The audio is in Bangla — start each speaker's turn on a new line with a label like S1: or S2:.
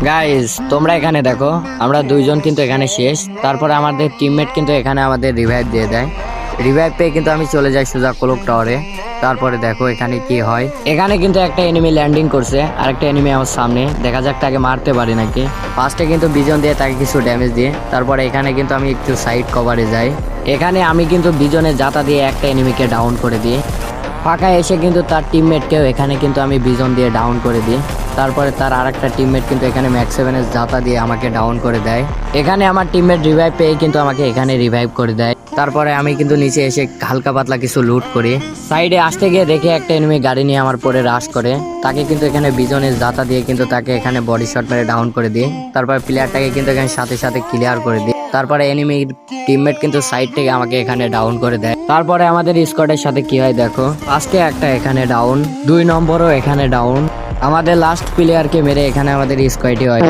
S1: গাইস তোমরা এখানে দেখো, আমরা দুইজন কিন্তু এখানে শেষ। তারপরে আমাদের টিমমেট কিন্তু এখানে আমাদের রিভাইভ দিয়ে দেয়। রিভাইভ পেয়ে কিন্তু আমি চলে যাই সোজা ক্লক টাওয়ারে। তারপরে দেখো এখানে কি হয়। এখানে কিন্তু একটা এনিমি ল্যান্ডিং করছে, আর একটা এনিমি আমার সামনে। দেখা যাক তাকে মারতে পারি নাকি। ফার্স্টে কিন্তু বিজন দিয়ে তাকে কিছু ড্যামেজ দিয়ে তারপরে এখানে কিন্তু আমি একটু সাইড কভারে যাই। এখানে আমি কিন্তু বিজনের জাতা দিয়ে একটা এনিমিকে ডাউন করে দিই। ফাঁকা এসে কিন্তু তার টিমমেটকেও এখানে কিন্তু আমি বিজন দিয়ে ডাউন করে দিই। তারপরে তার আরেকটা টিমমেট কিন্তু এখানে ম্যাক্স 7 জাতা দিয়ে আমাকে ডাউন করে দেয়। এখানে আমার টিমমেট রিভাইভ পেয়ে কিন্তু আমাকে এখানে রিভাইভ করে দেয়। তারপরে আমি কিন্তু নিচে এসে হালকা পাতলা কিছু লুট করি। সাইডে আসতে গিয়ে দেখে একটা এনিমি গাড়ি নিয়ে আমার পরে রাশ করে। তাকে কিন্তু এখানে বিজনের জাতা দিয়ে কিন্তু তাকে এখানে বডি শট মেরে ডাউন করে দিই। তারপর প্লেয়ারটাকে কিন্তু এখানে সাথে সাথে ক্লিয়ার করে দিই। তারপরে এনিমি টিমমেট কিন্তু সাইড থেকে আমাকে এখানে ডাউন করে দেয়। তারপরে আমাদের স্কোয়াডের সাথে কি হয় দেখো, আজকে একটা এখানে ডাউন, 2 নম্বরও এখানে ডাউন। আমাদের লাস্ট প্লেয়ারকে মেরে এখানে আমাদের স্কোয়াডই হয়।